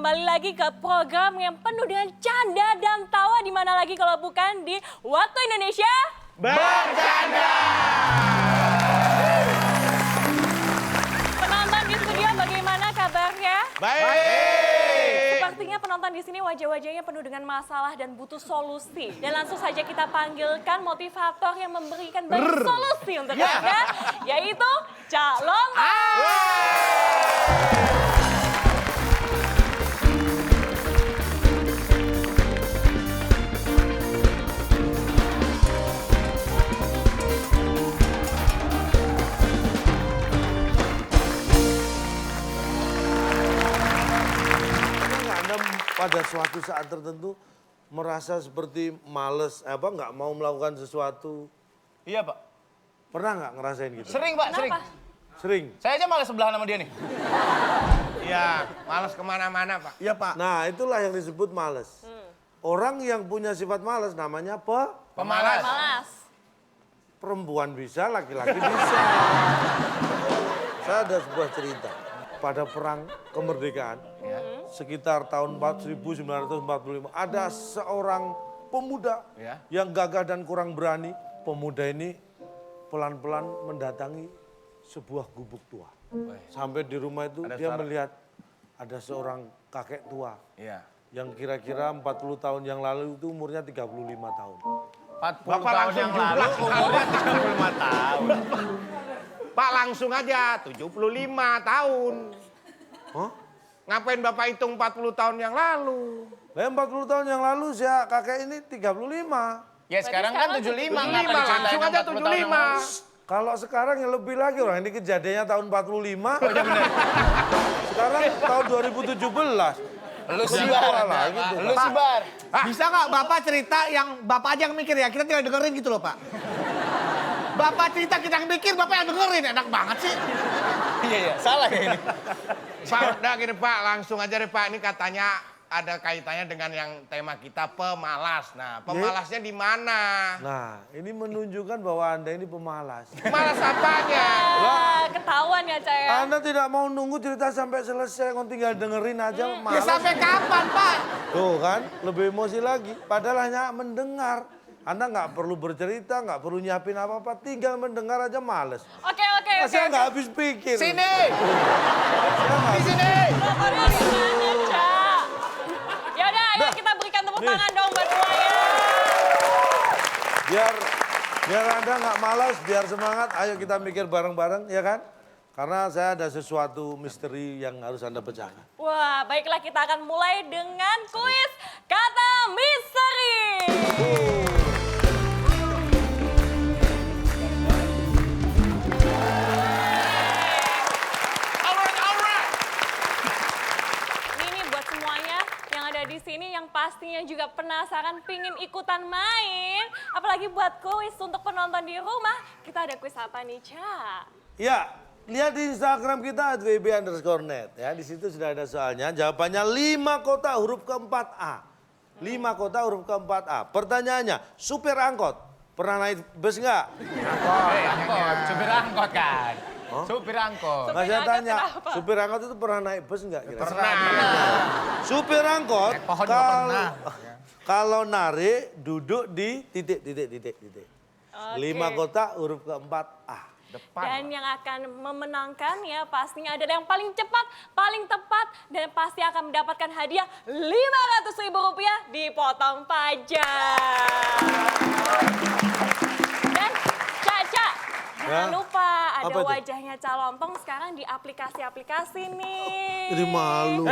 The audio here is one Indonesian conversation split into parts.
kembali lagi ke program yang penuh dengan canda dan tawa, di mana lagi kalau bukan di Waktu Indonesia Bercanda. Penonton di studio bagaimana kabarnya? Baik. Sepertinya penonton di sini wajah-wajahnya penuh dengan masalah dan butuh solusi. Dan langsung saja kita panggilkan motivator yang memberikan banyak solusi untuk Anda, yaitu Cak Lontong. Anda pada suatu saat tertentu merasa seperti males, nggak mau melakukan sesuatu. Iya, Pak. Pernah nggak ngerasain gitu? Sering, Pak, sering. Kenapa? Sering. Saya aja malah sebelahan sama dia nih. Iya, malas kemana-mana, Pak. Iya Pak. Nah itulah yang disebut males. Orang yang punya sifat males namanya Pemalas. Malas. perempuan bisa, laki-laki bisa. Saya ada sebuah cerita. Pada perang kemerdekaan, sekitar tahun 1945, ada seorang pemuda yang gagah dan kurang berani. Pemuda ini pelan-pelan mendatangi sebuah gubuk tua. Sampai di rumah itu dia melihat ada seorang kakek tua. Iya. Yang kira-kira 40 tahun yang lalu itu umurnya 35 tahun. 40 tahun yang lalu umurnya 35 tahun. Pak langsung aja 75 tahun. Hah? Ngapain Bapak hitung 40 tahun yang lalu? Lah 40 tahun yang lalu saya kakek ini 35. Ya sekarang kan 75. Ngapa 75, diceritain langsung aja 40 tahun yang lalu? 75. Kalau sekarang yang lebih lagi, orang ini kejadiannya tahun 45. Sekarang tahun 2017. Lu Lebih sebar. tua lagi tuh, Lu Pak. sebar. Bisa nggak Bapak cerita yang Bapak aja yang mikir ya? Kita tinggal dengerin gitu loh Pak. Bapak cerita kita yang mikir, Bapak yang dengerin. Enak banget sih. Iya, iya. Salah ya ini. Pak udah gini Pak, langsung aja deh Pak. Ini katanya ada kaitannya dengan yang tema kita pemalas. Nah, pemalasnya di mana? Nah, ini menunjukkan bahwa Anda ini pemalas. Malas apanya? Ketahuan ya, Cak ya. Anda tidak mau nunggu cerita sampai selesai, kok tinggal dengerin aja, Ya malas. sampai kapan Pak? Tuh kan, lebih emosi lagi. Padahal hanya mendengar. Anda nggak perlu bercerita, nggak perlu nyiapin apa-apa, tinggal mendengar aja males. Oke. Saya nggak habis pikir. Sini. Saya nggak Di sini. Penontonnya di mana, Cak? Yaudah, ayo kita berikan tepuk tangan dong buat semuanya. biar Anda nggak malas, biar semangat, ayo kita mikir bareng-bareng, ya kan? Karena saya ada sesuatu misteri yang harus Anda pecahkan. Wah, baiklah kita akan mulai dengan kuis kata misteri. Ini buat semuanya yang ada di sini yang pastinya juga penasaran pingin ikutan main. Apalagi buat kuis untuk penonton di rumah. Kita ada kuis apa nih, Cak? Ya, lihat di Instagram kita @wb_net ya. Di situ sudah ada soalnya. Jawabannya 5 kota huruf keempat A. 5 kota huruf keempat A. Pertanyaannya, supir angkot pernah naik bus nggak? Angkot. Supir angkot kan. Supir angkot. Nggak, saya angkot tanya, kenapa? supir angkot itu pernah naik bus nggak? kira-kira? Pernah. Supir angkot Naik pohon juga pernah. kalau narik duduk di titik. 5 kota huruf keempat A. Dan yang akan memenangkan ya pastinya adalah yang paling cepat, paling tepat, dan pasti akan mendapatkan hadiah Rp500.000 dipotong pajak. Dan Caca, jangan lupa ada Apa itu? wajahnya Cak Lontong sekarang di aplikasi-aplikasi nih. Jadi malu.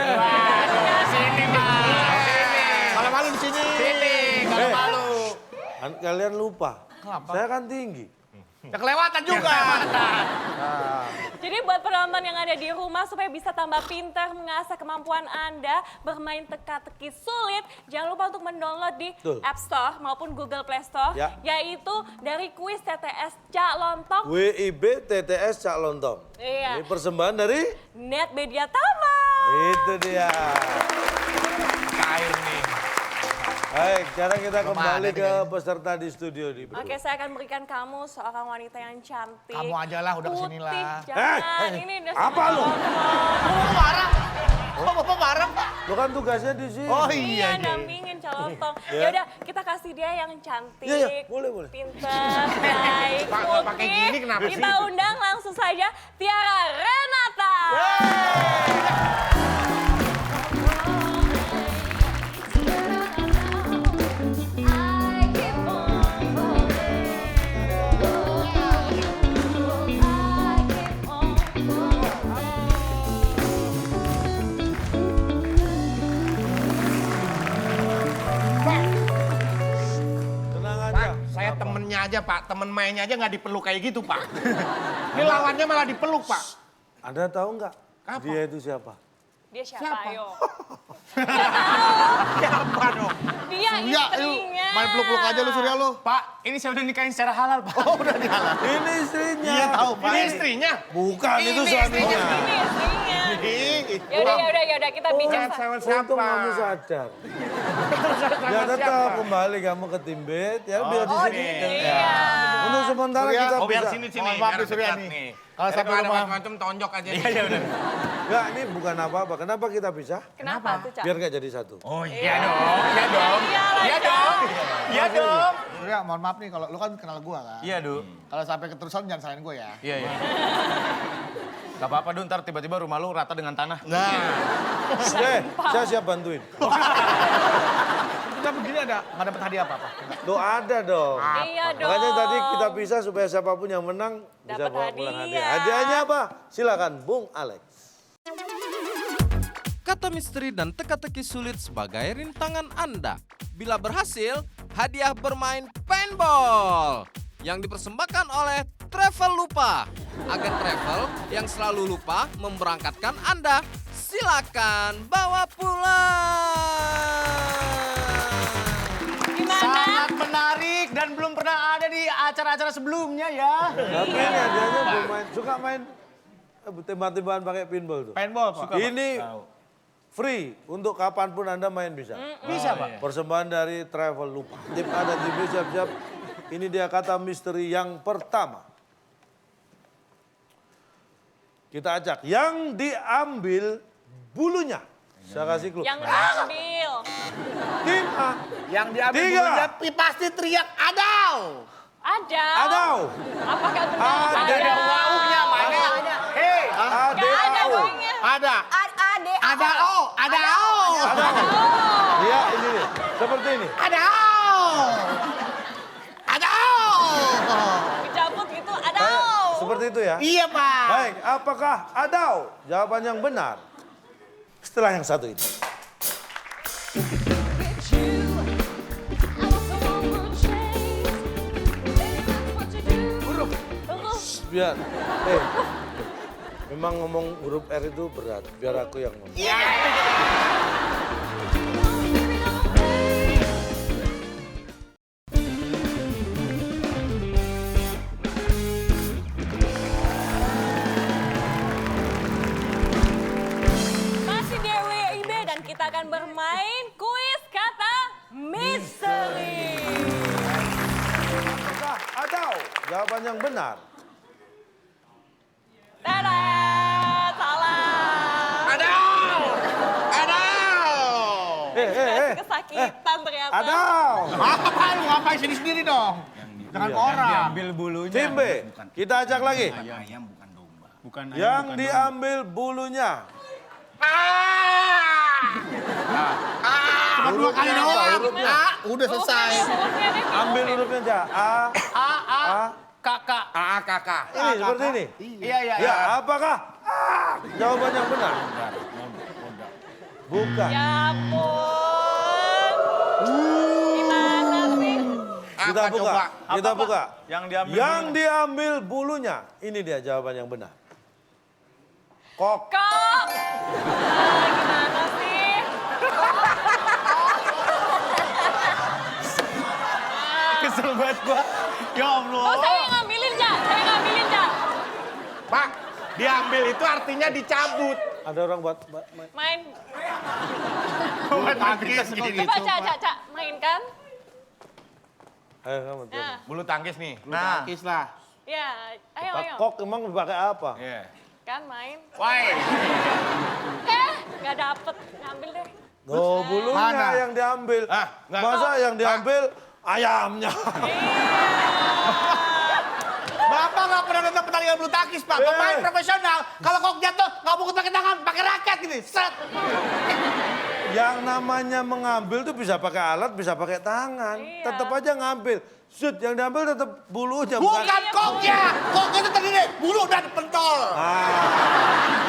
Sini, Mas. Sini. Kalau malu di sini. Sini. Kalau malu. Kalian lupa, saya kan tinggi. Ya kelewatan juga. Jadi buat penonton yang ada di rumah supaya bisa tambah pintar mengasah kemampuan Anda bermain teka-teki sulit, jangan lupa untuk mendownload di Betul. App Store maupun Google Play Store, Ya. yaitu dari kuis TTS Cak Lontong WIB TTS Cak Lontong. Iya. Ini persembahan dari Net Media Tama. itu dia. Cair nih. Baik, sekarang kita kembali nih ke kayaknya. peserta di studio di Oke, saya akan berikan kamu seorang wanita yang cantik. Kamu aja lah, udah kesini putih, lah. jangan. Ini udah apa lu? Lontong. Kamu marah. Kok Bapak marah, Pak? Lo kan tugasnya di sini. Oh Iya, iya. nampingin calotong. Ya udah, kita kasih dia yang cantik. Iya, iya, boleh, boleh. Pintar, baik, Pak, nggak pakai putih. gini kenapa sih? Kita undang langsung saja Tiara Renata. Tenang aja. Pak, saya temennya aja Pak, temen mainnya aja nggak dipeluk kayak gitu Pak. Ini lawannya malah dipeluk Pak. Anda tahu nggak Apa? dia itu siapa? Dia siapa, yo? Siapa dong? Dia Surya, istrinya. main peluk-peluk aja lu Surya lu. Pak, ini saya udah nikahin secara halal, Pak. Oh udah dihalang. Ini istrinya. Iya tahu Pak. Ini istrinya. Bukan, itu Ini suaminya. Ini istrinya. Ya udah, kita bicara. Sama Untung siapa? kamu sadar. Ya tetap kembali kamu ke tim bed ya biar di sini. Iya. Untuk sementara Surya, kita Oh, biar bisa. sini. Mohon maaf biar nih, Surya dekat nih. Kalau sampai ada rumah macam-macam tonjok aja. Iya, udah. Enggak, ini bukan apa-apa. Kenapa kita bisa? Kenapa tuh, Cak? Biar gak jadi satu. Oh iya dong, iya dong. Iyalah, Iya Cak. dong. Iya dong. Surya, mohon maaf nih kalau lu kan kenal gua kan. Iya, Du. Kalau sampai keterusan jangan salahin gua ya. Iya, iya. Gak apa-apa, Du. Ntar tiba-tiba rumah lu rata dengan tanah. Nah, Saya siap bantuin. kita begini nggak dapat hadiah apa-apa. Tuh ada dong. Iya dong. Makanya tadi kita pisah supaya siapapun yang menang bisa Dapat bawa pulang hadiah. hadiah. Hadiahnya apa? Silakan Bung Alex. Kata misteri dan teka-teki sulit sebagai rintangan Anda. Bila berhasil, hadiah bermain paintball yang dipersembahkan oleh Travel Lupa. Agen travel yang selalu lupa memberangkatkan Anda. Silakan bawa pulang. Gimana? Sangat menarik dan belum pernah ada di acara-acara sebelumnya ya. Tapi ini hadiahnya bermain, suka main tembak-tembakan pakai pinball tuh. Paintball Pak. Ini free untuk kapanpun Anda main bisa. Bisa, Pak. Persembahan dari Travel Lupa. Tim A dan tim B siap-siap. Ini dia kata misteri yang pertama. Kita ajak yang diambil bulunya. Saya kasih clue. Yang ngambil. Tim A. Yang diambil 3. bulunya pasti teriak adau. Ada. Adau. Apakah benar? Ada. Waunya mana? Hei, Gak ada ADAO. baunya. ada. Ada. Ada O, ada O. Iya ini nih. Seperti ini. Ada O. Ada O. Dicabut gitu. Ada. Seperti itu ya. Iya Pak. Baik, apakah adau? Jawaban yang benar. Setelah yang satu ini. Biar, memang ngomong huruf R itu berat. Biar aku yang ngomong. Masih di WIB dan kita akan bermain kuis kata misteri. Apakah adau? Jawaban yang benar. Tada, salah. Adau! Adau! Dikasih kesakitan ternyata. Adau. Apa lu ngapain sendiri dong? Jangan ke orang. Diambil bulunya. Tim B, kita ajak lagi. Ayam bukan domba. Bukan ayam, Yang bukan diambil bulunya. Cuma 2 kali Hurufnya apa? doang. Hurufnya. Udah selesai. Hurufnya deh. Ambil hurufnya aja. A. kakak. Kakak. Ini seperti ini. Iya, iya, Ya, apakah jawaban yang benar? Bukan. Ya ampun. Gimana sih? Kita Apa buka. coba? Kita Apa, buka. Pak? Yang diambil Yang bulunya. diambil bulunya. Ini dia jawaban yang benar. Kok. Kok? Gimana sih? Kesel banget gua. Ya Allah. Oh, saya yang ngambilin, Cak. Saya yang ngambilin, Cak. Pak, diambil itu artinya dicabut. Ada orang buat Main. Bukan tangkis gitu. Coba, Cak. Mainkan. Ayo kamu tuh. Nah, Bulu tangkis nih. Nah, kis lah. ya. Ayo. Kok emang pakai apa? Iya. Kan main. Woi. Nggak dapet. Ngambil deh. Oh, bulunya Mana? yang diambil. Ah, nggak. Masa yang diambil ayamnya? Bapak nggak pernah nonton pertandingan bulu tangkis, Pak. Pemain profesional, kalau kok jatuh nggak mungkin pakai tangan, pakai raket gini. Set. Yang namanya mengambil tuh bisa pakai alat, bisa pakai tangan. Iya. Tetap aja ngambil. Shoot, yang diambil tetap bulunya. Bukan koknya. Koknya itu terdiri bulu dan pentol.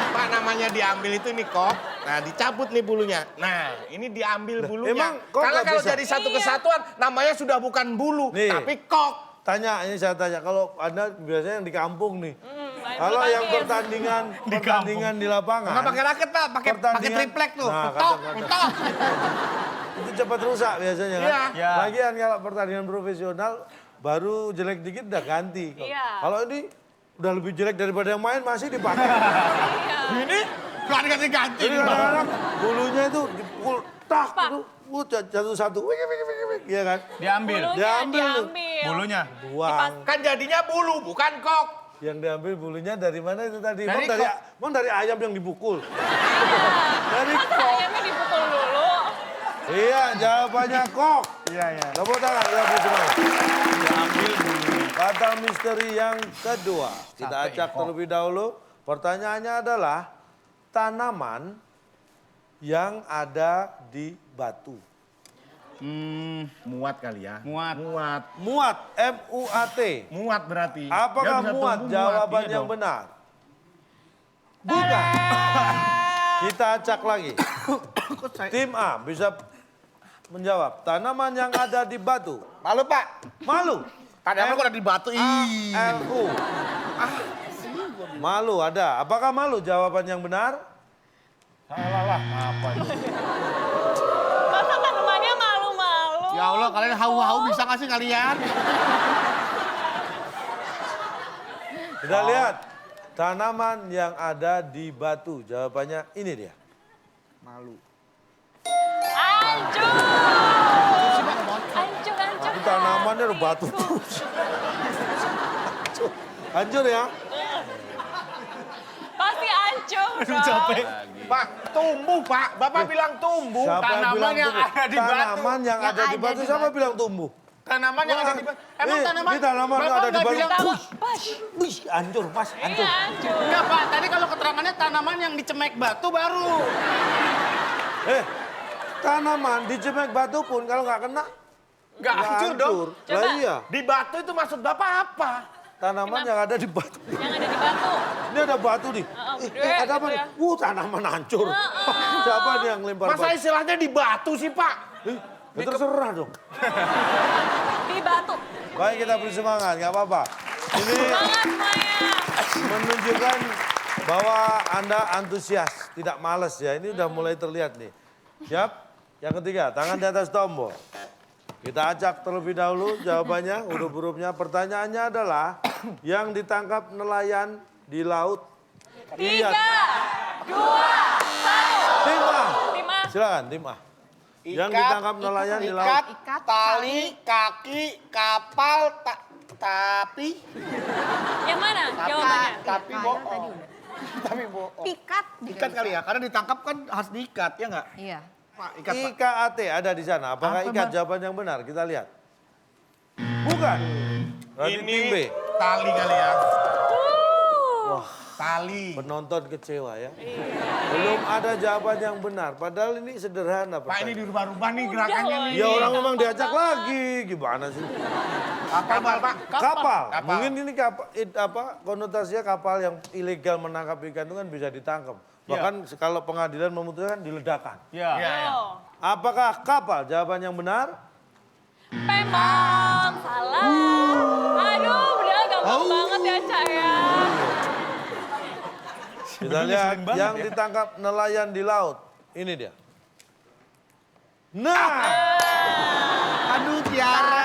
Pak, namanya diambil itu ini kok. Nah, dicabut nih bulunya. Nah, ini diambil bulunya. emang kok Karena nggak kalau bisa? jadi satu kesatuan, namanya sudah bukan bulu, Nih. tapi kok. Tanya, ini saya tanya. Kalau Anda biasanya yang di kampung nih. Main Kalau bulu yang tangkis. pertandingan di lapangan. Nggak pakai raket, Pak. Pakai Pertandingan- triplek tuh. Nah, Mentok, kata-kata. mentok. Itu cepat rusak biasanya kan. Iya. Iya. Lagian kalau pertandingan profesional baru jelek dikit udah ganti. Iya. Kalau ini udah lebih jelek daripada yang main masih dipakai. Ini nggak diganti-ganti. Jadi kadang-kadang bulunya itu dipukul tak Pak. itu jatuh satu. Wik, ya kan? Diambil. Bulunya Diambil tuh. diambil. Bulunya. Buang. Kan jadinya bulu, bukan kok. Yang diambil bulunya dari mana itu tadi? Dari Emang dari ayam yang dipukul. Dari Masa kok. ayamnya dipukul dulu? Iya, jawabannya kok. Iya, iya. Tepuk tangan, ya Bu semua. Kata misteri yang kedua. Kita acak terlebih dahulu. Pertanyaannya adalah tanaman yang ada di batu. Muat kali ya. Muat. Muat. Muat, M-U-A-T. Muat berarti. Apakah Dia bisa muat? tumbuh Jawaban iya yang dong. benar. Bukan. Kita acak lagi. Tim A bisa menjawab. Tanaman yang ada di batu. Malu, Pak. Malu. Padahal kok ada di batu. Ih. L-U. Malu ada. Apakah malu? Jawaban yang benar. Masa tanamannya malu-malu? Ya Allah, kalian hau-hau bisa nggak sih kalian? Kita lihat. Tanaman yang ada di batu. Jawabannya ini dia. Malu. Hancur! Hancur, hancur. Itu tanamannya ada batu. Hancur ya. Pasti hancur dong. Pak, tumbuh Pak. Bapak bilang tumbuh. Siapa yang Tanaman bilang yang tumbuh? ada di batu. Tanaman yang ada di batu. Siapa bilang tumbuh? Tanaman yang ada di batu. Emang Ini tanaman? tanaman yang Bapak ada di nggak batu. bilang, Tahu, "Push." pas. Wih, hancur, Mas. Hancur. Iya, hancur. Enggak, Pak. Tadi kalau keterangannya tanaman yang dicemek batu baru. Tanaman di cemek batu pun kalau nggak kena, Nggak hancur dong. Lah Coba. iya, Di batu itu maksud Bapak apa? tanaman yang ada di batu. Yang ada di batu. Ini ada batu nih. gede Ada apa gitu nih? ya. Tanaman hancur. Siapa nih yang lempar Masa batu? istilahnya di batu sih Pak? Ya terserah dong. Di batu. Baik, kita beri semangat, nggak apa-apa. Ini Semangat semuanya. menunjukkan bahwa Anda antusias, tidak males ya. Ini udah mulai terlihat nih. Siap? Yang ketiga, tangan di atas tombol. Kita acak terlebih dahulu jawabannya, huruf-hurufnya. Pertanyaannya adalah yang ditangkap nelayan di laut. 3, Lihat. 2, 1. Tim A. Tim A. Silakan, tim A. Yang ditangkap nelayan di laut. Ikat, tali, kaki, kapal, tapi Yang mana jawabannya? tapi bohong. Tapi bohong. Pikat. Ikat kali ya, karena ditangkap kan harus diikat, ya nggak? Iya. Pak, ikat, Pak. IKAT ada di sana. Apakah ikat? Jawaban yang benar. Kita lihat. Bukan. Berarti tim B. Tali kali ya. Tali. Penonton kecewa ya. Belum ada jawaban yang benar. Padahal ini sederhana. Pak ini pertanyaan. dirubah-rubah nih gerakannya nih. Ya orang memang diajak lagi. Gimana sih? Kapal Pak. Kapal. Kapal. Mungkin ini konotasinya kapal yang ilegal menangkap ikan itu kan bisa ditangkap. Bahkan kalau pengadilan memutuskan diledakan. Iya. Iya, iya. Oh. Apakah kapal? Jawaban yang benar? Pemong. Salah. Aduh, udah gampang banget ya, Cak ya. Kita lihat yang ditangkap nelayan di laut. Ini dia. Nah, Aduh, Tiara.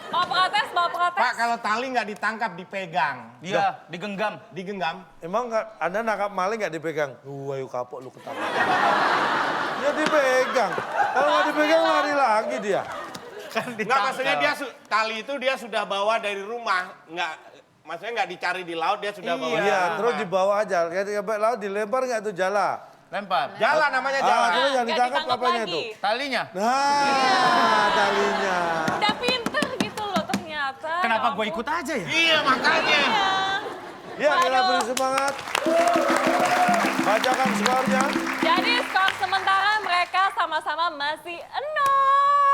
Bawa protes, bawa protes. Pak kalau tali nggak ditangkap dipegang. Dia digenggam. Digenggam. emang Anda nangkap maling nggak dipegang? Ayo kapok lu ketangkap. Ya dipegang. Kalau nggak dipegang lari lagi dia. Nggak maksudnya dia tali itu dia sudah bawa dari rumah. Nggak maksudnya nggak dicari di laut, dia sudah bawa. Iya, terus dibawa aja. Ketika sampai laut dilempar nggak tuh jala? Lempar. Jala namanya jala. Terus yang Nggak ditangkap ditangkap apanya lagi. tuh? Talinya. Nah, talinya. Udah pinter gitu loh ternyata. Kenapa Ya gue ampun. ikut aja ya? Iya makanya. Iya. Ya, kita Waduh. beri semangat. Bacakan skornya. Jadi skor sementara mereka sama-sama masih 0.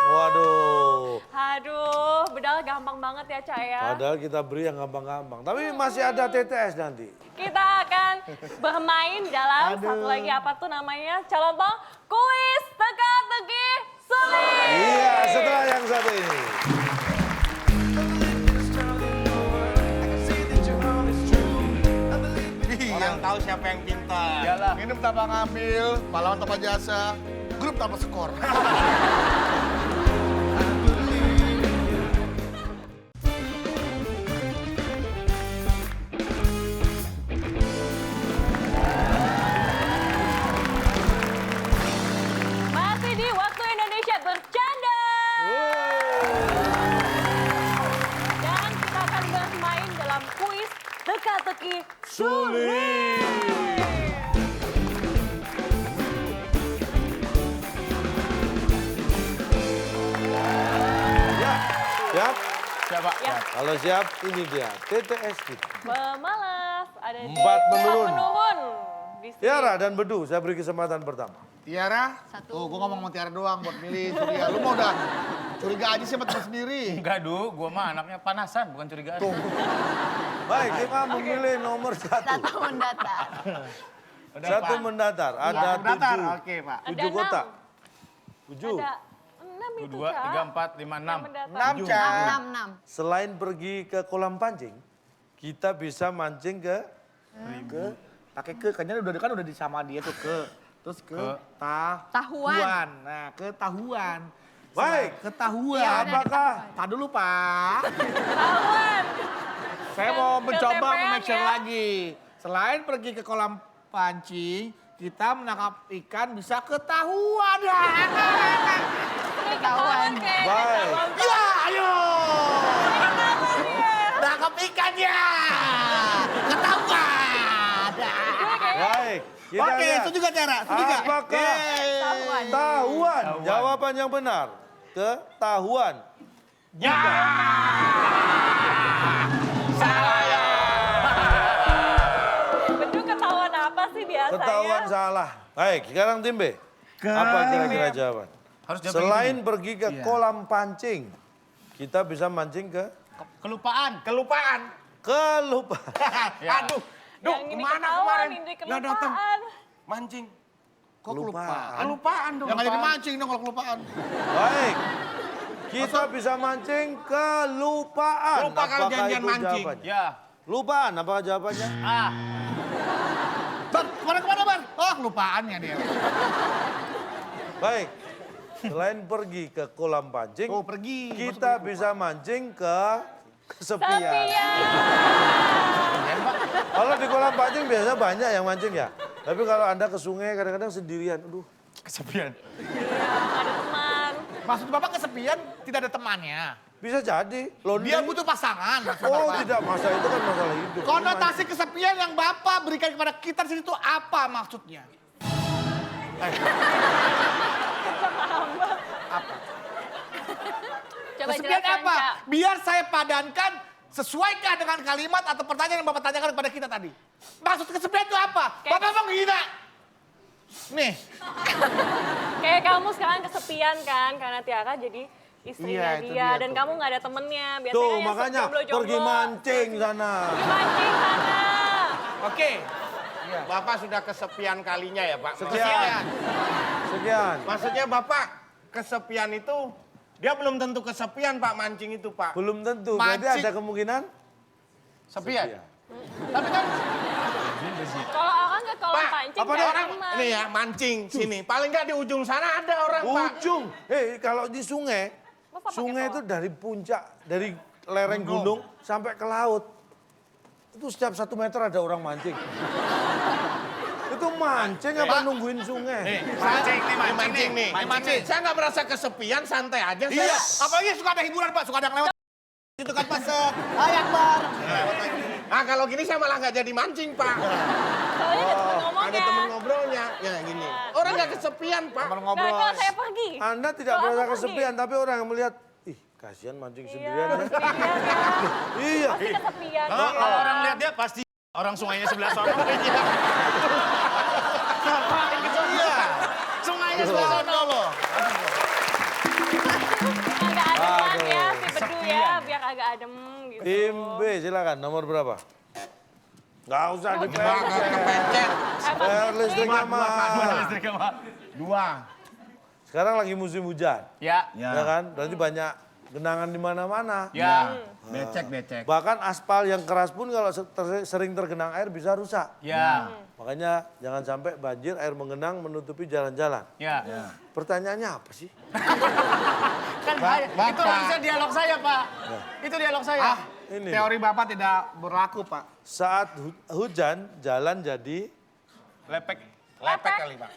Waduh. Aduh, bedal gampang banget ya Cak ya. Padahal kita beri yang gampang-gampang. Tapi masih ada TTS nanti. Kita akan bermain dalam satu lagi apa tuh namanya? Celompong kuis teka-teki sulit. Iya, setelah yang satu ini. Orang tahu siapa yang pintar. Iyalah. Minum tanpa ngambil, pahlawan tanpa jasa, grup tanpa skor. Masih di Waktu Indonesia Bercanda. Dan kita akan bermain dalam kuis teka-teki sulit. Ya, siap? Siapa? Ya, Kalau siap, ini dia TTS kita. pemalas ada di Empat menurun. Di sini. Tiara dan Bedu, saya beri kesempatan pertama. Tiara, tuh gue ngomong sama Tiara doang buat milih Surya. Lu mau udah curiga aja sih sama temen sendiri. Enggak, Du. Gue mah anaknya panasan, bukan curigaan. Baik, kita memilih nomor satu. mendatar. Satu mendatar, ada Datar, tujuh. oke Pak. Ada 7 kotak. 6. 7. Ada 6 itu, 2, Cak. 3, 4, 5, 6. 6 Cak. 6. Selain pergi ke kolam pancing, kita bisa mancing ke Pakai kayaknya udah disama dia tuh terus Tahuan. Nah, ketahuan. Baik. Ketahuan. Iya, Apakah Tak dulu Pak. Tahuan. Saya mau mencoba ketempean make sure ya. lagi. Selain pergi ke kolam pancing, kita menangkap ikan bisa ketahuan. Ketahuan kayak Baik. ketahuan. Ya, ayo. Ketahuan ya. Nangkap ikannya. Ketahuan. baik? Kita Oke, lihat. itu juga cara. Itu juga. Apakah Ketahuan. tahuan? Jawaban yang benar. Ketahuan. Bedu ketahuan apa sih biasanya? Ketahuan salah. Baik, sekarang tim B. Apa kira-kira jawaban? Harus jawab Selain yang pergi ke kolam pancing, kita bisa mancing ke Kelupaan. Kelupaan. kelupaan. Aduh, Duh, Yang ini kemana ketahuan, kemarin? ini Nggak datang. kelupaan. Mancing. Kok kelupaan? Kelupaan dong. Yang nggak jadi mancing dong kalau kelupaan. Baik. Kita bisa mancing kelupaan. Lupa kalau Apakah janjian itu mancing. jawabannya? Ya. Lupaan, apakah jawabannya? Ah. Bar, kemana Bar? Oh, kelupaannya dia. Baik. Selain pergi ke kolam pancing, Oh, pergi. kita bisa mancing ke kesepian. Sepian. Kalau di kolam pancing biasanya banyak yang mancing ya. Tapi kalau Anda ke sungai kadang-kadang sendirian. Aduh, Kesepian. Iya, ada teman. Maksud Bapak kesepian tidak ada temannya. bisa jadi. Lonely. Dia butuh pasangan. maksud Oh Bapak. tidak, masa itu kan masalah hidup. Konotasi kesepian yang Bapak berikan kepada kita di situ apa maksudnya? Coba Kesepian jelaskan, apa? Cak. Biar saya padankan sesuaikan dengan kalimat atau pertanyaan yang Bapak tanyakan kepada kita tadi. Maksud kesepian itu apa? Kayak- Bapak menghina. Nih, Kayak kamu sekarang kesepian kan karena Tiara jadi istrinya Iya, itu dia dia dan tuh. kamu nggak ada temennya. Biasanya Tuh kan yang makanya jomblo-jomblo. pergi mancing sana. Pergi mancing sana. Oke. Bapak sudah kesepian kalinya ya Pak? Sekian. Sekian. Maksudnya Bapak kesepian itu, dia belum tentu kesepian Pak mancing itu Pak. Belum tentu, berarti Mancing. ada kemungkinan Sepian. tapi kan Kalau orang ke kolam Pak, pancing apa cari dia Orang teman. ini ya mancing sini, paling nggak di ujung sana ada orang Pak. ujung. Kalau di sungai, Masa pakai sungai itu toa? dari puncak, dari lereng gunung sampai ke laut. Itu setiap 1 meter ada orang mancing. Itu mancing apa nungguin sungai? Mancing nih, mancing nih. mancing. Saya nggak merasa kesepian, santai aja. iya, Saya. apalagi suka ada hiburan Pak, suka ada yang lewat. Itu kan pas Hai Akbar. Nah kalau gini saya malah nggak jadi mancing, Pak. Soalnya ada temen ngomongnya. Ada temen ngobrolnya. Ya gini. Orang nggak kesepian, Pak. Nah, kalau saya pergi. Anda tidak Kalau merasa aku pergi. kesepian, tapi orang yang melihat, ih kasihan mancing sendirian ya. Sendirian ya. Iya. Pasti kesepian. Kalau orang lihat dia pasti orang sungainya sebelah sana. Ngapain ke sana? Iya. Sungainya sebelah sana loh. Agak adem ya, si Bedu ya, biar agak adem gitu. Tim B silakan, nomor berapa? Nggak usah dipencet. Kepencet. Air listriknya mahal. Listriknya mah. 2. Sekarang lagi musim hujan, Ya. ya kan? Berarti banyak genangan di mana-mana. Ya. Becek. Bahkan aspal yang keras pun kalau sering tergenang air bisa rusak. Ya. Makanya jangan sampai banjir, air mengenang menutupi jalan-jalan. Ya. Pertanyaannya apa sih? Kan itu harusnya dialog saya, Pak. Itu dialog saya. Ini. Teori Bapak tidak berlaku, Pak. Saat hujan, jalan jadi Lepek. Lepek kali, Pak.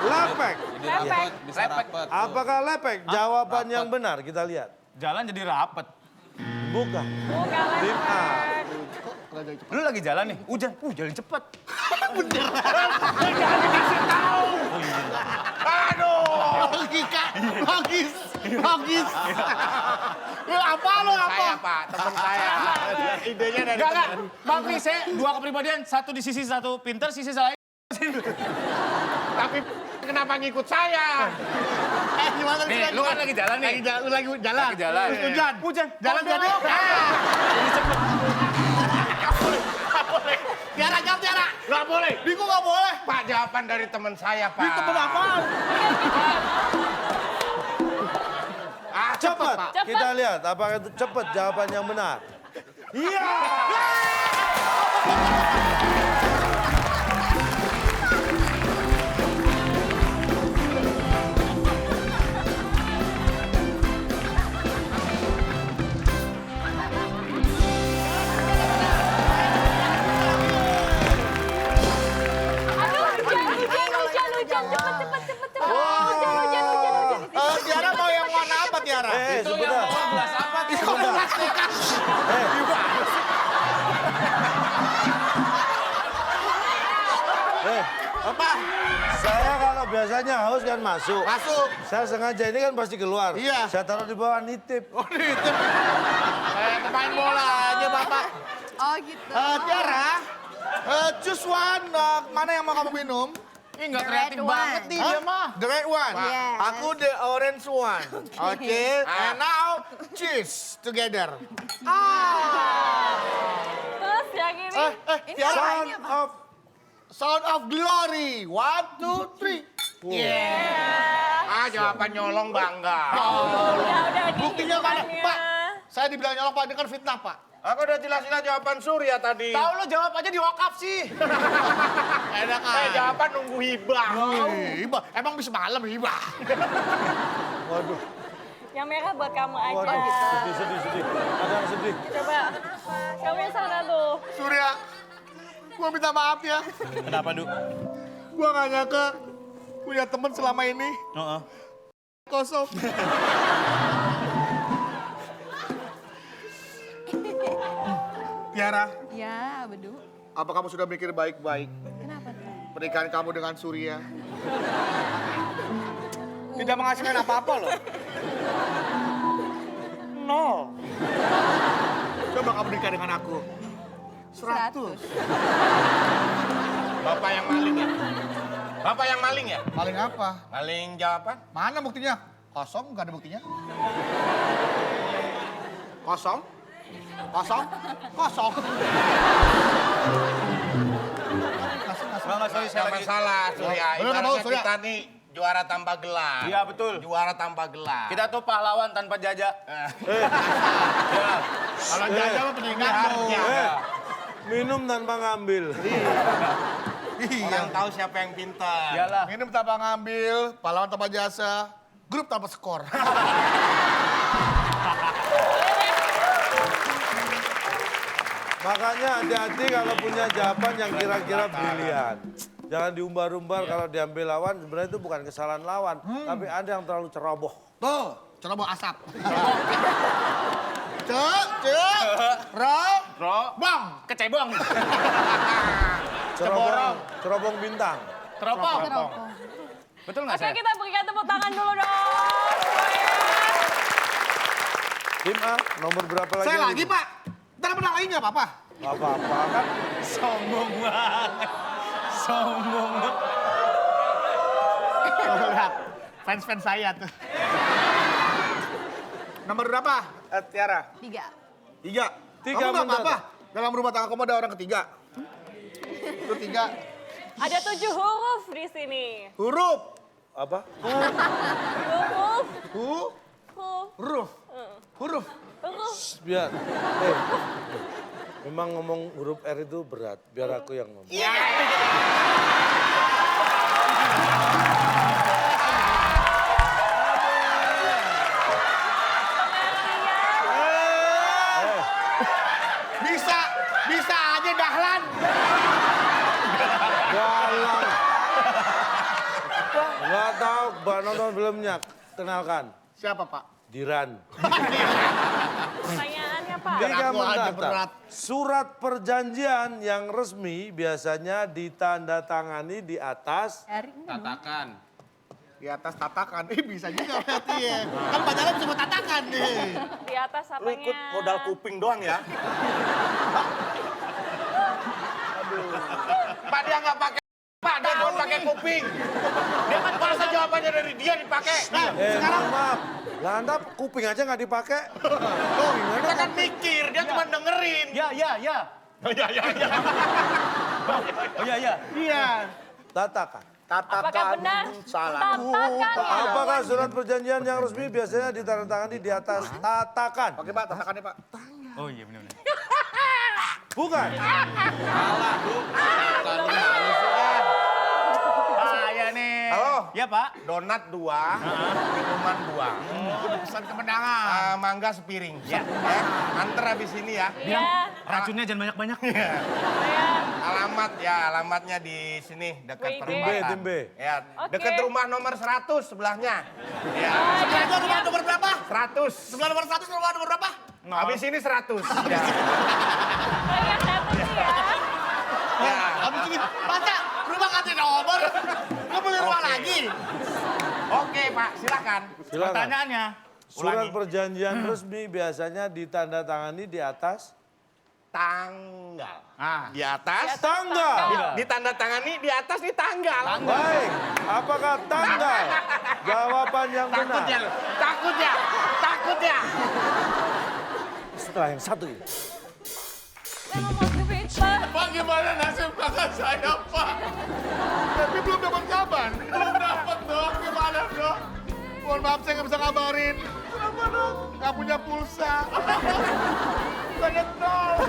lepek. Lepek. Bisa rapet. Apakah lepek? Jawaban yang benar kita lihat. Jalan jadi rapet. Bukan. Bukan Tim A. lepek. Lu lagi jalan nih, hujan. Jalan cepet. Logika, logis. Lu apa? Saya, Pak. Teman saya. Idenya dari Enggak. teman. Bang Pi, saya 2 kepribadian. Satu di sisi satu pinter, sisi lain. Tapi kenapa ngikut saya? Gimana Nih, lu kan lagi jalan nih. Lagi jalan. Lagi jalan. Hujan. Jalan jadi. Tiara, jawab Tiara. Nggak boleh. Biko nggak boleh. Pak, jawaban dari teman saya, Pak. Biko apa? Cepat. Kita lihat apakah itu cepat jawaban yang benar. Iya. Aduh, hujan, cepet. Hujan. Tiara mau yang warna apa Tiara? Sebentar. Apa? Saya kalau biasanya haus kan masuk. Masuk. Saya sengaja ini kan pasti keluar. Iya. Saya taruh di bawah nitip. Oh itu. Kayak main bola aja Bapak. Oh gitu. Tiara, choose one. Mana yang mau kamu minum? Ih, nggak The kreatif red banget one. nih dia mah. The red one. Yes. Aku the orange one. Oke. And now cheers together. Terus yang ini. Ini Tiara. namanya apa? Sound of glory. 1, 2, 3. Jawaban nyolong bangga. Udah nih Buktinya mana? hitungannya. Pak, saya dibilang nyolong Pak, ini kan fitnah Pak. Aku udah jelas-jelas jawaban Surya tadi. Tahu lu jawab aja di wakaf sih. Enak Jawaban nunggu hibah. Hibah, emang bisa malam hibah. Waduh. Yang merah buat kamu aja. Waduh. Sedih. Ada yang sedih. Coba, kamu yang sana tuh. Surya, gua minta maaf ya. Kenapa, Du? Gua gak nyangka punya temen selama ini kosong. Tiara, Ya, Bedu. apa kamu sudah mikir baik-baik Kenapa tuh? pernikahan kamu dengan Surya? Tidak menghasilkan apa-apa loh. Nol. Coba kamu nikah dengan aku. 100. Bapak yang maling ya? Bapak yang maling ya? Paling apa? Maling jawaban? Mana buktinya? Kosong, nggak ada buktinya. Kosong? Kosong? Kosong. Nggak, sorry, saya Gak lagi. masalah, Surya. Bener, nggak mau, Ibaratnya Surya. kita nih juara tanpa gelar. Iya, betul. Juara tanpa gelar. Kita tuh pahlawan tanpa jajak. Kalau jajah mah peninggalan. Minum tanpa ngambil. Orang tahu siapa yang pintar. Iyalah. Minum tanpa ngambil, pahlawan tanpa jasa, grup tanpa skor. Makanya hati-hati kalau punya jawaban yang kira-kira brilian. Jangan diumbar-umbar kalau diambil lawan, sebenarnya itu bukan kesalahan lawan. Tapi ada yang terlalu ceroboh. Tuh, ceroboh asap. Bang. Kecebong. Cerobong bintang. Teropong. Teropong. Betul nggak Oke, saya? kita berikan tepuk tangan dulu dong. Semuanya. Tim A, nomor berapa lagi? Saya yang lagi, ini? Pak. Ntar menang lagi nggak apa-apa. Nggak apa-apa kan. Sombong banget. Sombong banget. Tuh, lihat. Fans-fans saya tuh. Nomor berapa, Tiara? 3. 3. Tiga Kamu nggak mendadak. apa-apa. Dalam rumah tangga kamu ada orang ketiga. Itu 3. Ada 7 huruf di sini. Huruf. Apa? Huruf. Huruf. Huruf. Huruf. Huruf. Biar. Memang ngomong huruf R itu berat. Biar aku yang ngomong. Bisa aja Dahlan. Galang. Nggak tahu, Mbak nonton filmnya. Kenalkan. Siapa, Pak? Diran. Pertanyaannya, Pak. Tiga Aku aja mendadak. berat. Surat perjanjian yang resmi biasanya ditandatangani di atas. Tatakan. Di atas tatakan. Bisa juga berarti ya. Kan pacaran cuma tatakan nih. Di atas apanya? kuping doang ya. Pak dia nggak pakai. Pak dia cuma pakai kuping. Dia kan masa jawabannya dari dia dipakai. Sekarang maaf. Lah Anda kuping aja nggak dipakai. Oh gimana? Kita kan mikir, dia cuma dengerin. Ya. Oh ya. Oh iya. Iya. Tatakan. Apakah benar? Salah. Tatakan. Apakah surat perjanjian yang resmi biasanya ditandatangani di atas tatakan? Oke, Pak, tatakannya, Pak. Oh iya benar. Bukan. Saya nih. Halo. Ya Pak. Donat 2, minuman 2. Pesan kemenangan. Mangga sepiring. Ya. Antar habis ini ya. Iya. Racunnya jangan banyak-banyak. Iya. Alamatnya di sini dekat WIB. perempatan. Tim B. Ya, Oke. dekat rumah nomor 100 sebelahnya. Ya, Sebelahnya rumah nomor berapa? 100. Sebelah nomor 100, rumah nomor berapa? Habis ini 100. Ya. Oh, yang datang sih ya. Ya. Habis ini, baca, rumah kasih nomor. Nggak boleh rumah Oke. lagi. Oke, Pak, silakan. Silakan. Pertanyaannya. Surat perjanjian resmi biasanya ditandatangani di atas Tanggal. Ah. Di atas. tanggal. Ditandatangani di atas nih tanggal. Baik, apakah tanggal? Jawaban yang Takut ya, benar. lu. Takut ya. Setelah yang satu ini. Pak, gimana nasib kakak saya, Pak? Tapi belum dapat kabar. Belum dapat dong, gimana dong? Mohon maaf, saya nggak bisa ngabarin. Kenapa dong? Nggak punya pulsa. Saya nol.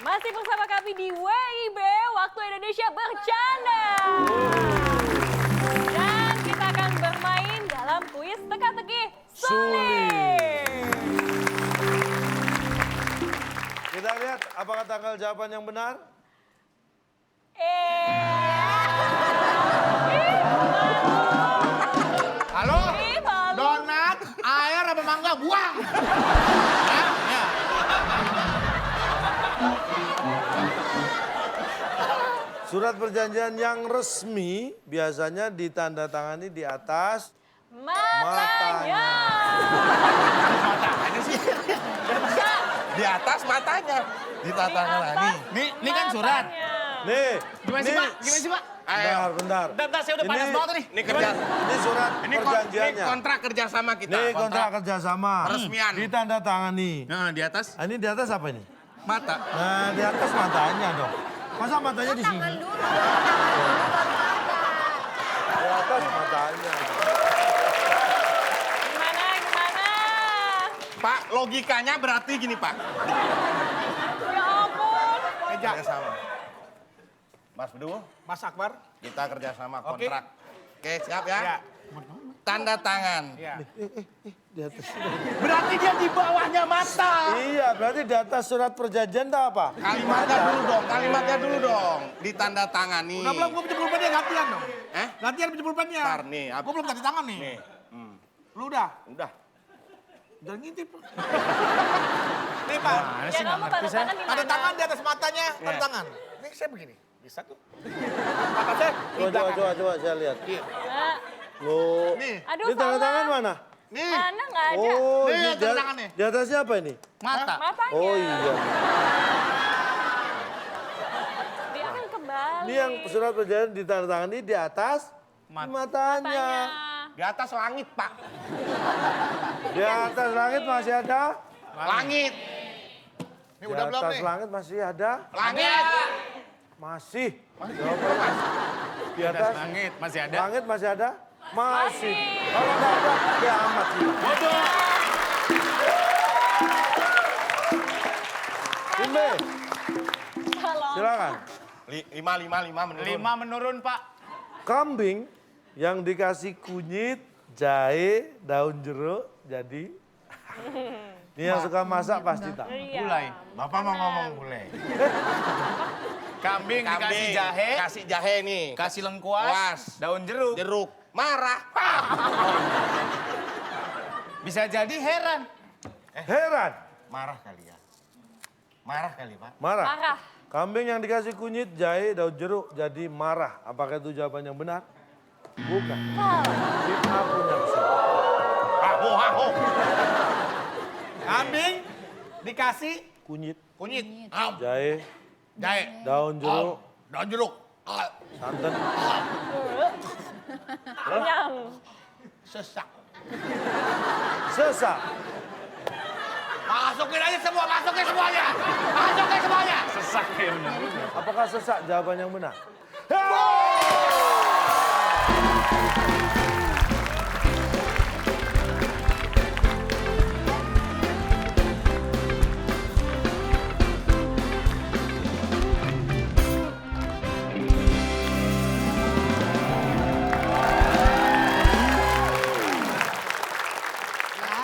Masih bersama kami di WIB, Waktu Indonesia Bercanda. Dan kita akan bermain dalam kuis teka-teki sulit. Kita lihat apakah tanggal jawaban yang benar? Halo? Malu. Donat, air, apa mangga? Buang! Surat perjanjian yang resmi biasanya ditandatangani di atas Matanya. Di atas matanya. Ditandatangani. Ini kan surat. Nih. Gimana sih Pak? Gimana sih Pak? Bentar, bentar. Bentar, saya udah panas banget nih. Ini kerja. Ini surat Ini perjanjiannya. kontrak kerjasama kita. Ini kontrak kerjasama. Peresmian. Ditandatangani. Nah, di atas Ah, ini di atas apa ini? mata. Nah, di atas matanya dong. Masa matanya di sini? Di atas matanya. Gimana? Pak, logikanya berarti gini, Pak. Ya ampun. Kerjasama. Mas Bedu, Mas Akbar? kita kerjasama Oke. kontrak. Oke, siap ya? Ya. Tanda tangan. Iya. Di atas. Berarti dia di bawahnya mata. Iya, berarti di atas surat perjanjian itu apa? Kalimatnya dulu dong. Ditandatangani. Udah belum, gue pinjam pulpennya gantian dong. Eh? Gantian pinjam pulpennya. Ntar nih. Gue belum ganti tangan nih. Nih. Lu udah? Udah. Jangan ngintip. Nih Pak, Ya kamu tanda tangan di tanda mana? tangan di atas matanya, tanda tangan. Ini saya begini, bisa tuh. Mata saya di belakang. Coba saya lihat. Nah, Loh, Nih, aduh ini tanda salah. tangan mana? nih. Mana nggak ada? Oh, Nih, ini tanda tangan nih. di atasnya apa ini? Mata. Matanya. Oh iya. Dia kan kembali. Ini yang surat perjanjian ditandatangani di atas matanya. Di atas langit, Pak. Di atas langit masih ada? Langit. Ini Di udah belum atas nih? langit masih ada? Langit. Masih. Jawabannya Mas. Di atas Langit masih ada. langit masih ada? Masih. Kalau nggak ada, kiamat. Timbe, Salah. silakan. Lima menurun. 5 menurun, Pak. Kambing yang dikasih kunyit, jahe, daun jeruk, jadi... Ini yang suka masak pasti tak. Iya. Gulai. Bapak mau ngomong gulai. Kambing dikasih jahe, Kasih jahe nih. kasih lengkuas, Kuas. daun jeruk. Jeruk. Marah. Bisa jadi heran. Heran, Marah kali ya. Marah kali, Pak. marah. Marah. Kambing yang dikasih kunyit, jahe, daun jeruk, jadi marah. Apakah itu jawaban yang benar? Bukan. Tim A punya kesalahan. Aho. Kambing dikasih Kunyit, kunyit, jahe, jahe, daun jeruk, daun jeruk. santan. Kenyang. Sesak. Sesak. Masukin aja semua, masukin semuanya. Masukin semuanya. Sesak ya benar. Apakah sesak jawaban yang benar?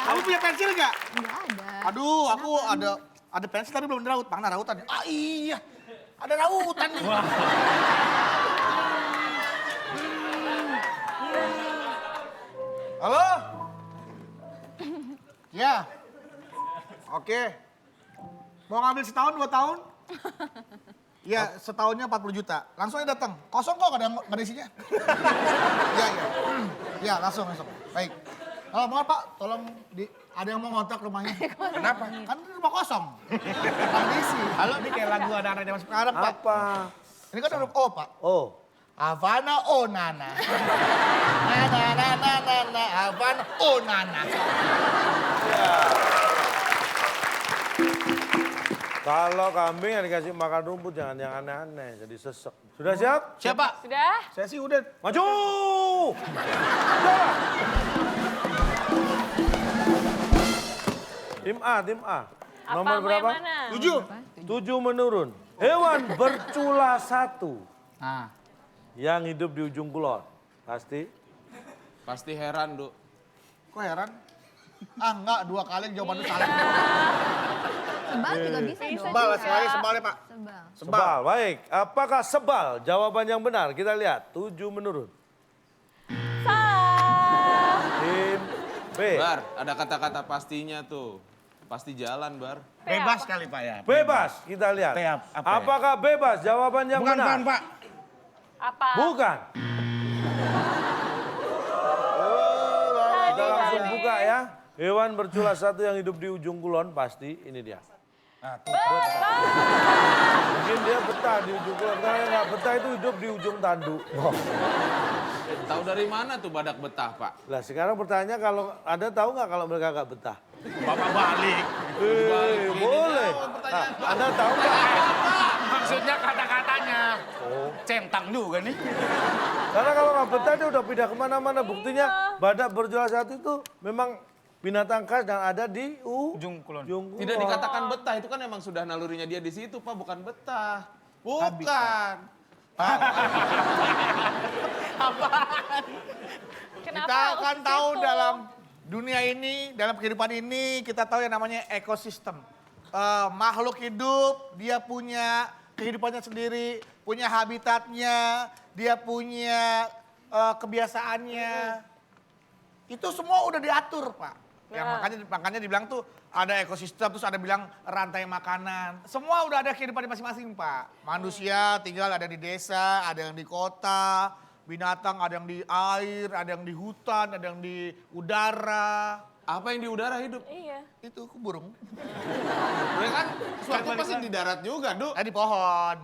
Kamu punya pensil nggak? Enggak ada. Aduh, aku ada pensil tapi belum ada raut. Mana rautan? Ah iya, ada rautan nih. Halo? Ya. Oke. Mau ngambil setahun, 2 tahun? Iya, setahunnya 40 juta. Langsung aja datang. Kosong kok, nggak ada isinya. Iya, iya. Iya, langsung. Baik. Halo, mohon Pak, tolong ada yang mau ngontrak rumahnya. Kenapa? Kan ini rumah kosong. Nggak diisi. Halo, ini kayak lagu anak-anak zaman sekarang, Pak. Apa? Ini kan huruf O, Pak. Oh, Havana, oh nana. Nana, Havana, oh nana. kalau kambing yang dikasih makan rumput jangan yang aneh-aneh, jadi sesek. Sudah siap? Siapa? Sudah? Saya sih udah. Maju! Jalan! Tim A. Nomor Apa, berapa? yang mana? 7. 7 menurun. Hewan bercula 1 Nah, yang hidup di ujung kulon. Pasti. Pasti heran, Du. Kok heran? Ah enggak, 2 kali jawaban itu salah. Sebal juga bisa dong. Sebal, sekali sebal ya Pak. Sebal. Sebal. Baik. Apakah sebal? Jawaban yang benar. Kita lihat. 7 menurun. Salah. Tim B. Bar, ada kata-kata pastinya tuh. Pasti jalan, Bar. Bebas kali Pak ya. Bebas. Kita lihat. Apa ya? Apakah bebas? Jawaban yang Bukan, benar. Pak. Apa? Bukan. Kita langsung buka ya. Hewan bercula 1 yang hidup di ujung kulon pasti ini dia. Mungkin dia betah di ujung kulon. Karena yang nggak betah itu hidup di ujung tanduk. Oh. Tahu dari mana tuh badak betah, Pak? Lah sekarang pertanyaannya kalau Anda tahu nggak kalau mereka nggak betah? Bapak balik. Boleh. Nah, Anda tahu nggak? maksudnya kata-katanya. Oh. Centang juga nih. Karena kalau nggak betah dia udah pindah kemana-mana. Buktinya badak bercula 1 itu memang binatang khas dan ada di Ujung kulon. Tidak dikatakan betah, itu kan emang sudah nalurinya dia di situ, Pak, bukan betah. Bukan. Kenapa Kita harus kan tahu situ? dalam dunia ini, dalam kehidupan ini, kita tahu yang namanya ekosistem. makhluk hidup, dia punya kehidupannya sendiri, punya habitatnya, dia punya kebiasaannya. Itu semua udah diatur, Pak. Yang makanya dibilang tuh ada ekosistem, terus ada bilang rantai makanan. Semua udah ada kehidupan masing-masing, Pak. Manusia tinggal ada di desa, ada yang di kota, binatang ada yang di air, ada yang di hutan, ada yang di udara. Apa yang di udara hidup? Iya. Itu burung. Ya kan suatu pasti di darat juga, Du. Di pohon.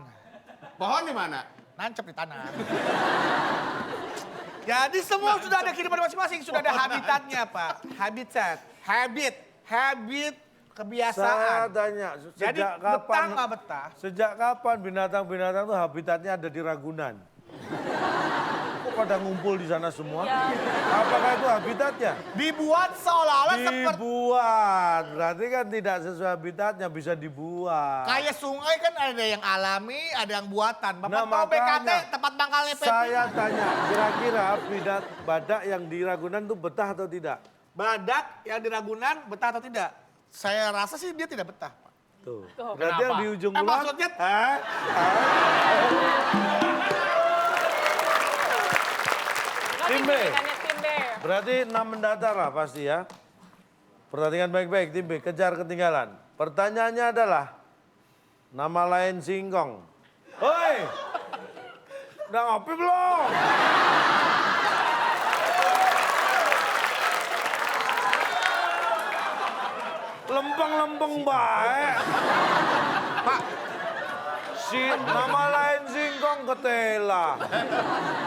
Pohon di mana? Nancep di tanah. Jadi semua sudah ada kehidupan masing-masing, sudah ada habitatnya, Pak. Habit, kebiasaan. Saya tanya, Jadi sejak betah kapan? nggak betah? Sejak kapan binatang-binatang itu habitatnya ada di Ragunan? Kok pada ngumpul di sana semua? Iya. Apakah itu habitatnya? Dibuat seolah-olah seperti Dibuat, berarti kan tidak sesuai habitatnya, bisa dibuat. kayak sungai kan ada yang alami, ada yang buatan. Bapak Nah, tahu BKT makanya tempat mangkalnya Pepi? Saya tanya, kira-kira badak yang di Ragunan itu betah atau tidak? Badak yang di Ragunan betah atau tidak? Saya rasa sih dia tidak betah, Pak. Tuh. Berarti yang di ujung kulon. maksudnya- Hah? Tim B. Tim B. Berarti 6 mendatar lah pasti ya. Perhatikan baik-baik tim B, kejar ketinggalan. Pertanyaannya adalah, nama lain singkong. Hoi! Udah ngopi belum? Lempeng-lempeng baik. Pak, Nama lain singkong ketela.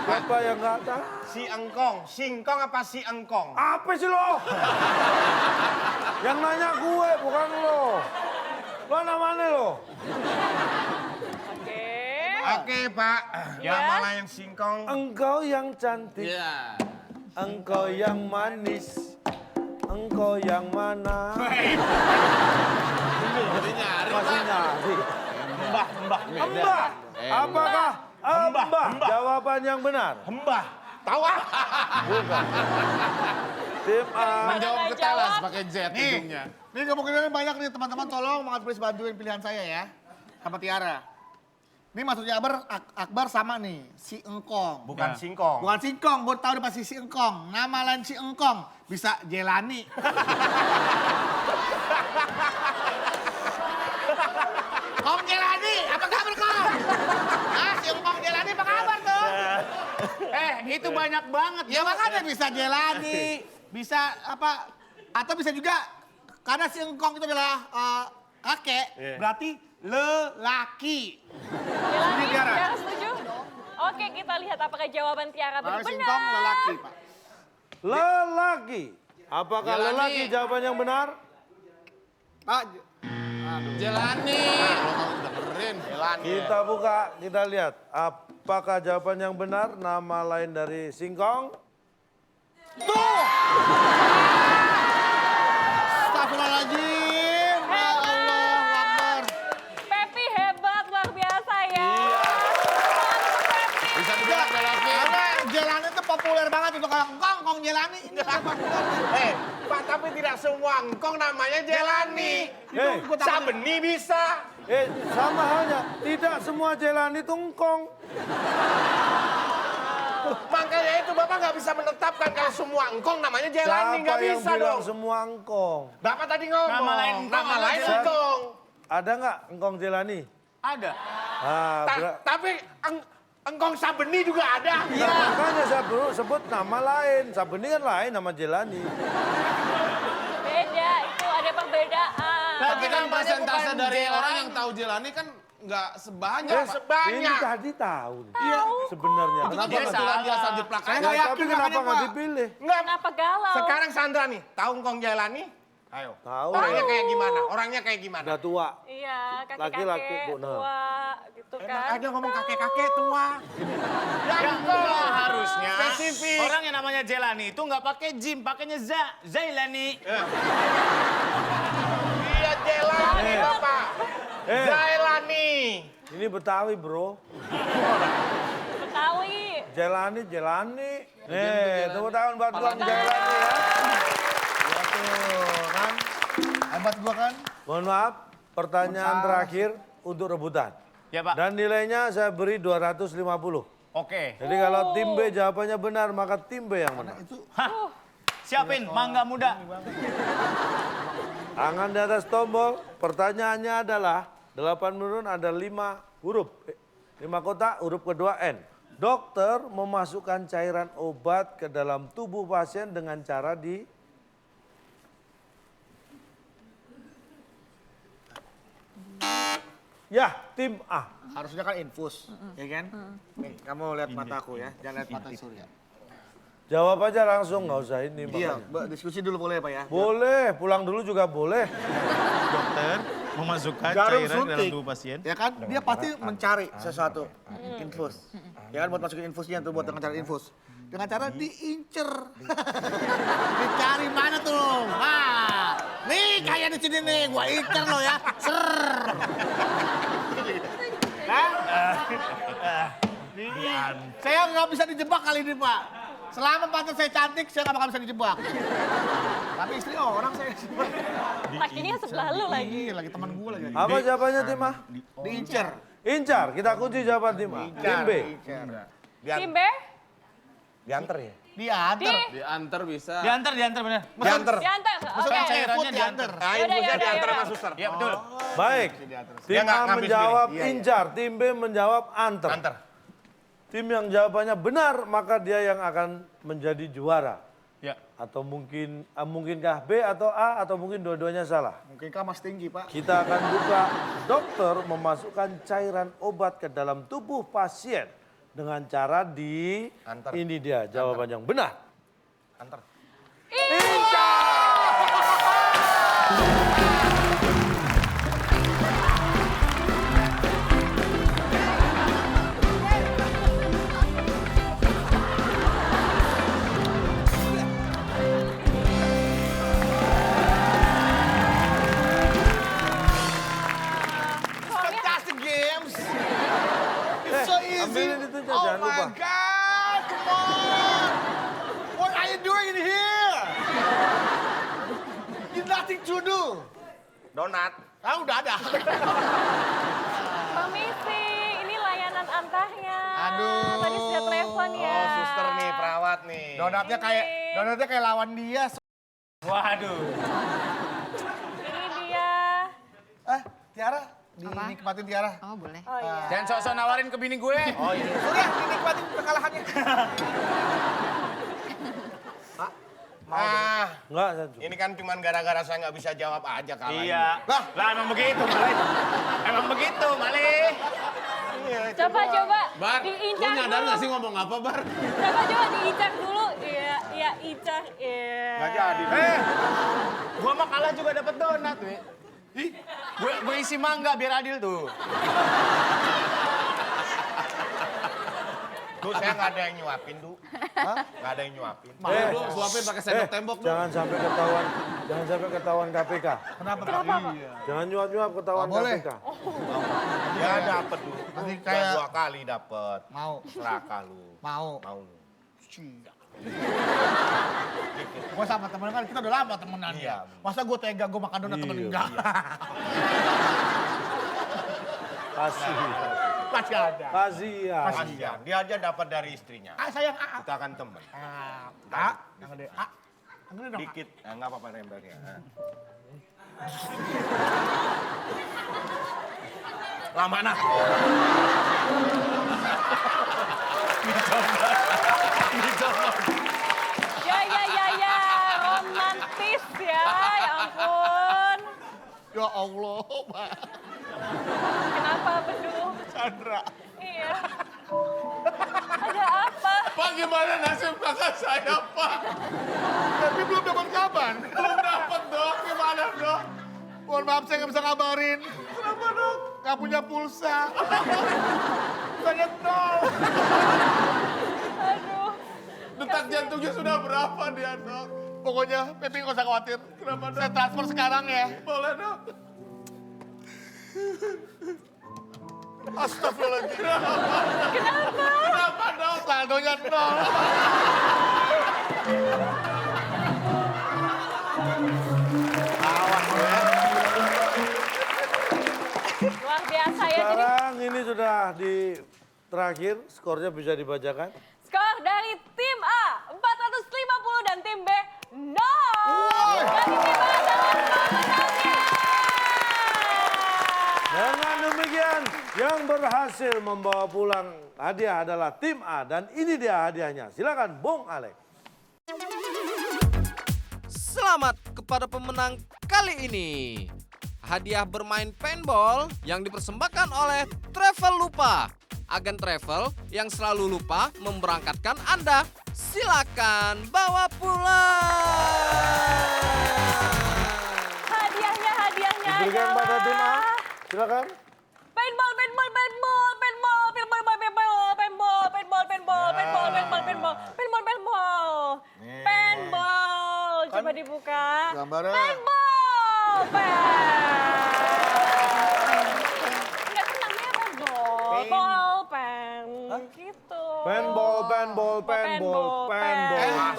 Siapa yang nggak tahu? si engkong. Singkong apa si engkong? Apa sih lo? Yang nanya gue, bukan lo. Lo namanya lo? Oke. Oke, Pak. Ya. Nama lain singkong. Engkau yang cantik, Iya. engkau yang manis, engkau yang mana? Masih nyari. Mbah. Apakah Mbah jawaban yang benar? Hembah. Tahu ah? Bukan. Tim A. Menjawab nggak ketelas jawab. pakai Z Nih, hidungnya. ini kemungkinan banyak nih teman-teman, tolong Mas Pris bantuin pilihan saya ya. Sama Tiara. Ini maksudnya Akbar sama nih, si engkong. Bukan singkong. Bukan singkong, gue tahu udah pasti si engkong. Nama lain si engkong, bisa Jelani. Kong Jelani, apa kabar Kong? Ah, si engkong Jelani apa kabar tuh? Itu banyak banget. Ya makanya bisa Jelani, bisa apa, atau bisa juga, karena si engkong itu adalah kakek, berarti lelaki. Jelani, Tiara. Tiara setuju? Oke, kita lihat apakah jawaban Tiara Karena benar. si engkong lelaki, Pak. Lelaki. Apakah Jalani. lelaki jawaban yang benar? Pak, Jelani. Kita buka, kita lihat. Apakah jawaban yang benar nama lain dari singkong? Astagfirullahaladzim. Ya Allah, Akbar. Pepi hebat, luar biasa ya. Bisa dibilang lelaki. Karena Jelani itu populer banget untuk kong Jelani. Ini populer. Pak, tapi tidak semua engkong namanya Jelani. Hei, Sabeni bisa. sama halnya. Tidak semua jalan itu engkong. Makanya itu Bapak nggak bisa menetapkan kalau semua engkong namanya Jelani. Siapa Nggak yang bisa bilang dong. semua engkong? Bapak tadi ngomong. Nama lain engkong Nama ada lain Jelani. engkong. Ada nggak engkong jelani? Ada. Ah, Tapi engkong Sabeni juga ada. Nah, makanya saya dulu sebut nama lain. Sabeni kan lain nama jelani. Beda, itu ada perbedaan. Tapi kan namanya persentase bukan dari Jelani. orang yang tahu Jelani kan nggak sebanyak. Nggak Pak. sebanyak. Ini tadi tahu. Iya, sebenarnya. Itu kan Kenapa nggak kebetulan dia asal jeplak Saya aja. nggak Ya, yakin tapi kenapa makanya, nggak Pak. dipilih? Nggak. Kenapa galau? Sekarang Sandra nih, tahu engkong Jelani? Ayo. Tahu. Orangnya kayak gimana? Orangnya kayak gimana? Udah tua. Iya, Laki-laki, kakek-kakek Bu, nah. tua gitu Enak kan. aja ngomong kakek-kakek tua. Enggak, harusnya Spesifik. orang yang namanya Jelani itu nggak pakai Jim, pakainya Zailani. Iya Jelani Bapak. Eh. Jailani. Ini Betawi, bro. Betawi. Jelani. Nih, tepuk tangan buat Bang Jelani ya. Ya tuh, kan. Hebat gua kan. Mohon maaf, pertanyaan terakhir untuk rebutan. Ya, Pak. Dan nilainya saya beri 250. Oke. Jadi kalau tim B jawabannya benar, maka tim B yang menang. Hah? Siapin, mangga muda. Tangan di atas tombol, pertanyaannya adalah 8 menurun ada 5 huruf. 5 kotak, huruf kedua N. Dokter memasukkan cairan obat ke dalam tubuh pasien dengan cara di... Ya, tim A. Harusnya kan infus, ya kan? Nih, kamu lihat mataku ya, jangan lihat mata Surya. Jawab aja langsung, nggak usah ini. Iya, makanya. diskusi dulu boleh Pak ya? Boleh, pulang dulu juga boleh. Dokter memasukkan Jarum cairan dalam suntik, tubuh pasien. ya kan? Dia pasti mencari sesuatu, infus. Ya kan, buat masukin infusnya tuh, buat dengan cara infus. Dengan cara diincer. Dicari mana tuh? Nah, nih kayak di sini nih, gua incer lo ya. Ser. Saya nggak bisa dijebak kali ini Pak. Selama pantat saya cantik, saya nggak bakal bisa dijebak. Tapi istri orang saya jebak. Lakinya sebelah lu lagi. Iya, lagi teman gue lagi. Apa jawabannya tim A? Diincer. Incar, kita kunci jawaban tim A. Tim B. Tim B? Diantar ya? Diantar. Diantar bisa. Diantar bener. Diantar. Diantar. Oke. Cairannya diantar. Nah, Yaudah, infusnya yaudah, diantar yaudah. sama suster. Iya betul. Baik, Dia tim nggak A ngambil menjawab sendiri. Iya, iya. incar, tim B menjawab antar. Antar. Tim yang jawabannya benar, maka dia yang akan menjadi juara. Ya. Atau mungkinkah B atau A atau mungkin dua-duanya salah. Mungkinkah Mas tinggi Pak? Kita akan buka dokter memasukkan cairan obat ke dalam tubuh pasien dengan cara di Antar. ini dia jawaban yang benar. Antar. Fantastic games. It's so easy. Ambilin itu Oh jangan lupa. my God, come on. What are you doing in here? You nothing to do. Donat. Ah, udah ada. Permisi, ini layanan antarnya. Aduh. Tadi sudah telepon ya. Oh, suster nih, perawat nih. Donatnya kayak lawan dia. Waduh. Ini dia. Tiara, dinikmatin Tiara. Oh boleh. Oh iya. Jangan sok-sok nawarin ke bini gue. Oh iya. Udah, dinikmatin kekalahannya. Enggak, saya juga. Ini kan cuma gara-gara saya nggak bisa jawab aja kalahnya. Iya. Lah emang begitu, Mali. Emang begitu, Mali. Coba Bar, lu diincar nyadar dulu. nggak sih ngomong apa, Bar? Coba diincar dulu. Iya, incar. Iya. Nggak jadi. Gua mah kalah juga dapat donat, we. Gue isi mangga biar adil tuh. Duh, saya nggak ada yang nyuapin, Du. Nggak ada yang nyuapin. Lu suapin pakai sendok tembok dong. Jangan sampai ketahuan KPK. Kenapa? Jangan nyuap-nyuap ketahuan Nggak boleh. KPK. Ya dapet, Du. Nanti Udah kayak- 2 kali dapet. Mau. Serakah lu. Mau. Mau. Gue sama temen kan, kita udah lama temenan Iya. ya. Masa gue tega, gue makan donat temen Iya. enggak. Kasih. Masih ada. Kasihan. Kasihan. Dia aja dapat dari istrinya. Sayang, A. Kita kan temen. A. Yang gede, A. Yang gede dong, A. Dikit. Nah, nggak apa-apa nembaknya. Lama nah. Ya. Romantis ya. Ya ampun. Ya Allah, Pak. Kenapa Bedu? Sandra. Iya. Ada apa? Pak, gimana nasib kakak saya, Pak? Tapi belum dapat kabar. Belum dapat, Dok. Gimana, Dok? Mohon maaf, saya nggak bisa ngabarin. Kenapa, Dok? Nggak punya pulsa. Saya nol. Aduh. Detak jantungnya sudah berapa dia, Dok? Pokoknya, Pepi nggak usah khawatir. Kenapa, Dok? Saya transfer sekarang ya. Boleh, Dok. Astagfirullahaladzim. Kenapa? Kenapa, Dok? Saldonya nol. ini sudah di terakhir, skornya bisa dibacakan. Skor dari tim A 450 dan tim B 0. Jadi tim A adalah pemenangnya. Dengan demikian, yang berhasil membawa pulang hadiah adalah tim A. Dan ini dia hadiahnya. Silakan Bung Alex. Selamat kepada pemenang kali ini. Hadiah bermain paintball yang dipersembahkan oleh Traveloka. Agen travel yang selalu lupa memberangkatkan Anda. Silakan bawa pulang. Hadiahnya Diberikan adalah pada tim A. Silakan. paintball, paintball, paintball, paintball, paintball, paintball, paintball, paintball, paintball, paintball, paintball, paintball, paintball, paintball, paintball. Coba dibuka. Gambarnya. Paintball, Enggak kan namanya paintball, ball pen, gitu. Paintball, paintball, paintball, paintball,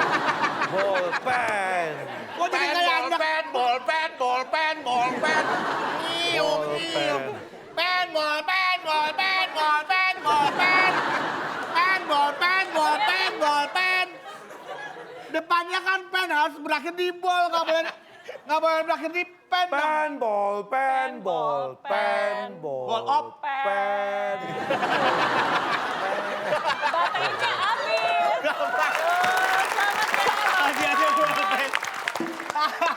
paintball, pen. Kok jadi kayak anak? Paintball. Depannya kan pen harus berakhir di bol, nggak boleh berakhir di pen. Paintball, paintball, paintball. Ball up. Pen. Baterainya habis. Selamat ya.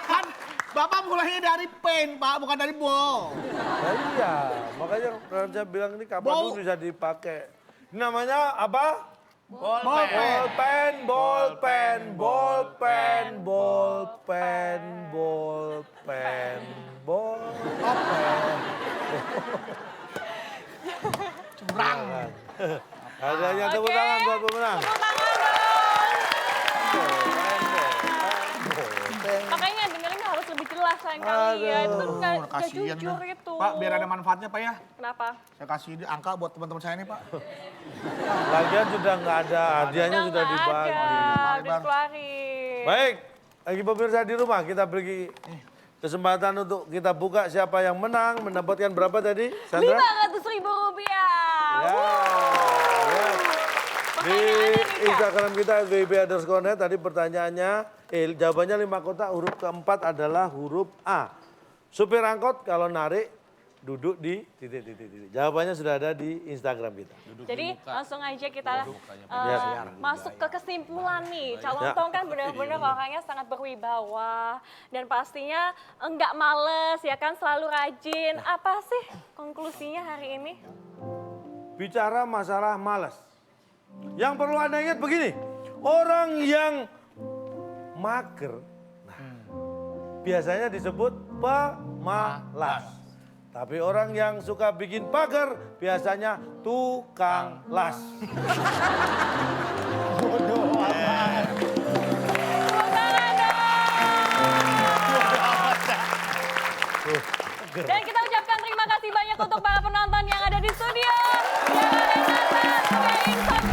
Kan Bapak mulainya dari pen, Pak, bukan dari bol. Nah, iya, makanya kalau saya bilang ini kapan Ball. dulu bisa dipakai. Ini namanya apa? Bol Ball pen, ball pen, ball pen, ball pen, ball pen, ball pen. Curang. Adanya tepuk Oke. tangan buat pemenang. Tepuk tangan dong. Makanya dengerin harus lebih jelas lain kali ya. Itu kan nggak Kasian jujur dah. itu. Pak, biar ada manfaatnya, Pak ya. Kenapa? Saya kasih ini angka buat teman-teman saya nih, Pak. Lagian sudah nggak ada, hadiahnya sudah nggak dibagi. ada, udah keluarin. Baik, lagi pemirsa di rumah kita beri kesempatan untuk kita buka siapa yang menang, mendapatkan berapa tadi, Sandra? Rp500.000. Ya, ya. Di Pertanyaannya nih, Kak. Instagram kita @vip_net tadi pertanyaannya, jawabannya 5 kotak, huruf keempat adalah huruf A. Supir angkot kalau narik duduk di titik. Jawabannya sudah ada di Instagram kita. Jadi langsung aja kita masuk ke kesimpulan nih. Calon Ya. Tong kan benar-benar orangnya sangat berwibawa. Dan pastinya enggak males ya kan, selalu rajin. Apa sih konklusinya hari ini? Bicara masalah malas. Yang perlu Anda ingat begini, orang yang mager, biasanya disebut pemalas. Tapi orang yang suka bikin pagar, biasanya tukang las. Dan kita ucapkan terima kasih banyak untuk para penonton yang ada di studio. Yang ada Nathan, Kering, sama